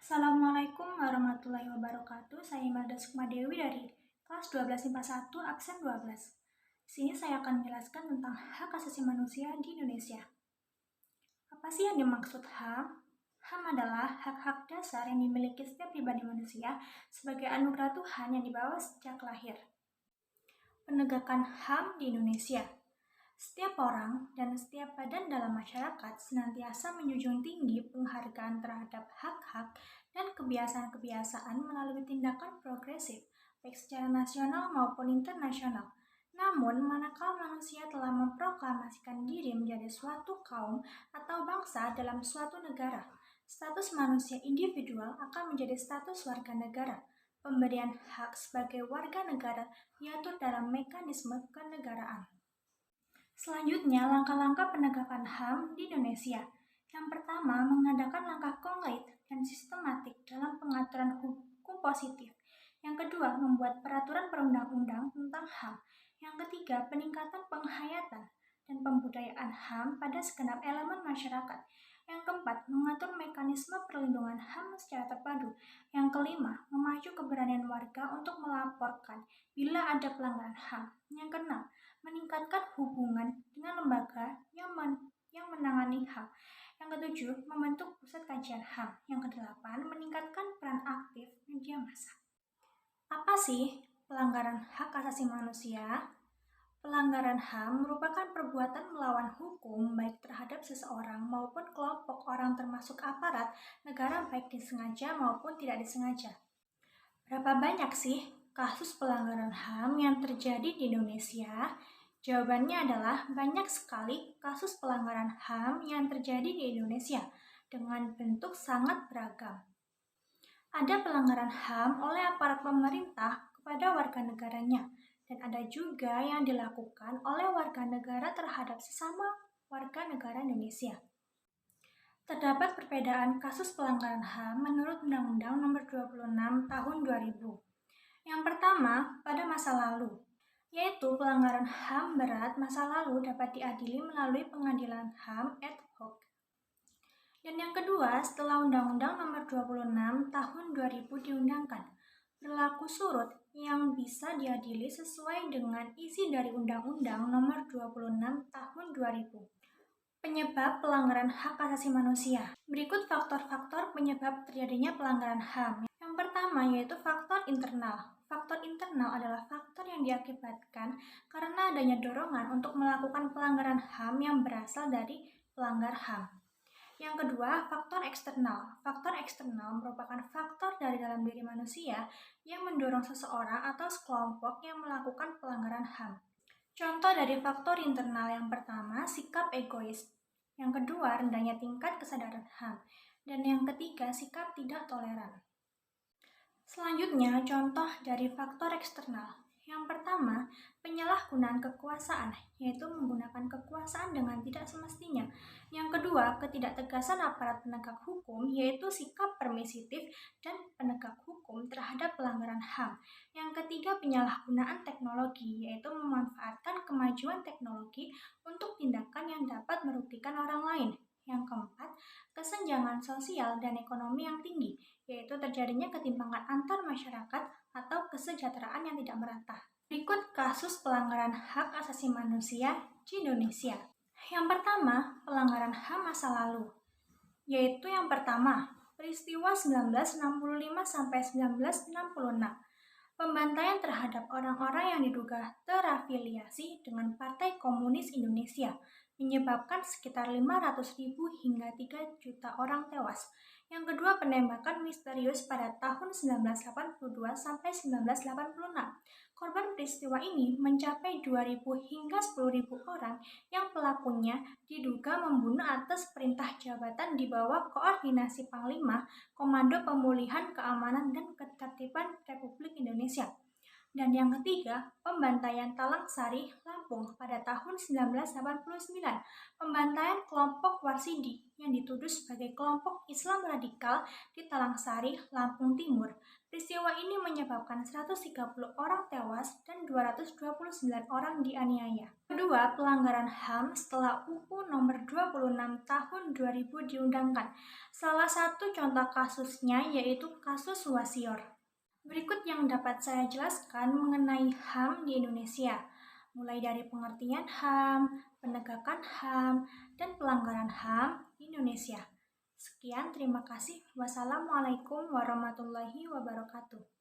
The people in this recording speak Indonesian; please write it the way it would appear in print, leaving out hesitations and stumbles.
Assalamualaikum warahmatullahi wabarakatuh. Saya Imelda Sukmadewi dari kelas 12 IPA 1 absen 12. Di sini saya akan menjelaskan tentang hak asasi manusia di Indonesia. Apa sih yang dimaksud HAM? HAM adalah hak-hak dasar yang dimiliki setiap pribadi manusia sebagai anugerah Tuhan yang dibawa sejak lahir. Penegakan HAM di Indonesia. Setiap orang dan setiap badan dalam masyarakat senantiasa menjunjung tinggi penghargaan terhadap hak-hak dan kebiasaan-kebiasaan melalui tindakan progresif, baik secara nasional maupun internasional. Namun, manakala manusia telah memproklamasikan diri menjadi suatu kaum atau bangsa dalam suatu negara, status manusia individual akan menjadi status warga negara. Pemberian hak sebagai warga negara diatur dalam mekanisme kenegaraan. Selanjutnya, langkah-langkah penegakan HAM di Indonesia. Yang pertama, mengadakan langkah konkret dan sistematik dalam pengaturan hukum positif. Yang kedua, membuat peraturan perundang-undang tentang HAM. Yang ketiga, peningkatan penghayatan dan pembudayaan HAM pada segenap elemen masyarakat. Yang keempat, mengatur mekanisme perlindungan HAM secara terpadu. Yang kelima, memacu keberanian warga untuk melaporkan bila ada pelanggaran HAM. Yang keenam, meningkatkan hubungan dengan lembaga yang menangani HAM. Yang ketujuh, membentuk pusat kajian HAM. Yang kedelapan, meningkatkan peran aktif media massa. Apa sih pelanggaran hak asasi manusia? Pelanggaran HAM merupakan perbuatan melawan hukum baik terhadap seseorang maupun kelompok orang termasuk aparat negara baik disengaja maupun tidak disengaja. Berapa banyak sih kasus pelanggaran HAM yang terjadi di Indonesia? Jawabannya adalah banyak sekali kasus pelanggaran HAM yang terjadi di Indonesia dengan bentuk sangat beragam. Ada pelanggaran HAM oleh aparat pemerintah kepada warga negaranya, dan ada juga yang dilakukan oleh warga negara terhadap sesama warga negara Indonesia. Terdapat perbedaan kasus pelanggaran HAM menurut Undang-Undang Nomor 26 Tahun 2000. Yang pertama, pada masa lalu, yaitu pelanggaran HAM berat masa lalu dapat diadili melalui pengadilan HAM ad hoc. Dan yang kedua, setelah Undang-Undang Nomor 26 Tahun 2000 diundangkan, berlaku surut yang bisa diadili sesuai dengan isi dari Undang-Undang Nomor 26 Tahun 2000. Penyebab pelanggaran hak asasi manusia. Berikut faktor-faktor penyebab terjadinya pelanggaran HAM. Yang pertama yaitu faktor internal. Faktor internal adalah faktor yang diakibatkan karena adanya dorongan untuk melakukan pelanggaran HAM yang berasal dari pelanggar HAM. Yang kedua, faktor eksternal. Faktor eksternal merupakan faktor dari dalam diri manusia yang mendorong seseorang atau sekelompok yang melakukan pelanggaran HAM. Contoh dari faktor internal yang pertama, sikap egois. Yang kedua, rendahnya tingkat kesadaran HAM. Dan yang ketiga, sikap tidak toleran. Selanjutnya, contoh dari faktor eksternal. Yang pertama, penyalahgunaan kekuasaan, yaitu menggunakan kekuasaan dengan tidak semestinya. Yang kedua, ketidaktegasan aparat penegak hukum, yaitu sikap permisitif dan penegak hukum terhadap pelanggaran HAM. Yang ketiga, penyalahgunaan teknologi, yaitu memanfaatkan kemajuan teknologi untuk tindakan yang dapat merugikan orang lain. Yang keempat, kesenjangan sosial dan ekonomi yang tinggi, yaitu terjadinya ketimpangan antar masyarakat atau kesejahteraan yang tidak merata. Berikut kasus pelanggaran hak asasi manusia di Indonesia. Yang pertama, pelanggaran HAM masa lalu, yaitu yang pertama, peristiwa 1965 sampai 1966. Pembantaian terhadap orang-orang yang diduga terafiliasi dengan Partai Komunis Indonesia menyebabkan sekitar 500.000 hingga 3 juta orang tewas. Yang kedua, penembakan misterius pada tahun 1982 sampai 1986. Korban peristiwa ini mencapai 2.000 hingga 10.000 orang yang pelakunya diduga membunuh atas perintah jabatan di bawah koordinasi Panglima Komando Pemulihan Keamanan dan Ketertiban Republik Indonesia. Dan yang ketiga, pembantaian Talang Sari, Lampung pada tahun 1989. Pembantaian kelompok Warsidi yang dituduh sebagai kelompok Islam radikal di Talang Sari, Lampung Timur. Peristiwa ini menyebabkan 130 orang tewas dan 229 orang dianiaya. Kedua, pelanggaran HAM setelah UU nomor 26 tahun 2000 diundangkan. Salah satu contoh kasusnya yaitu kasus Wasior. Berikut yang dapat saya jelaskan mengenai HAM di Indonesia, mulai dari pengertian HAM, penegakan HAM, dan pelanggaran HAM di Indonesia. Sekian, terima kasih. Wassalamualaikum warahmatullahi wabarakatuh.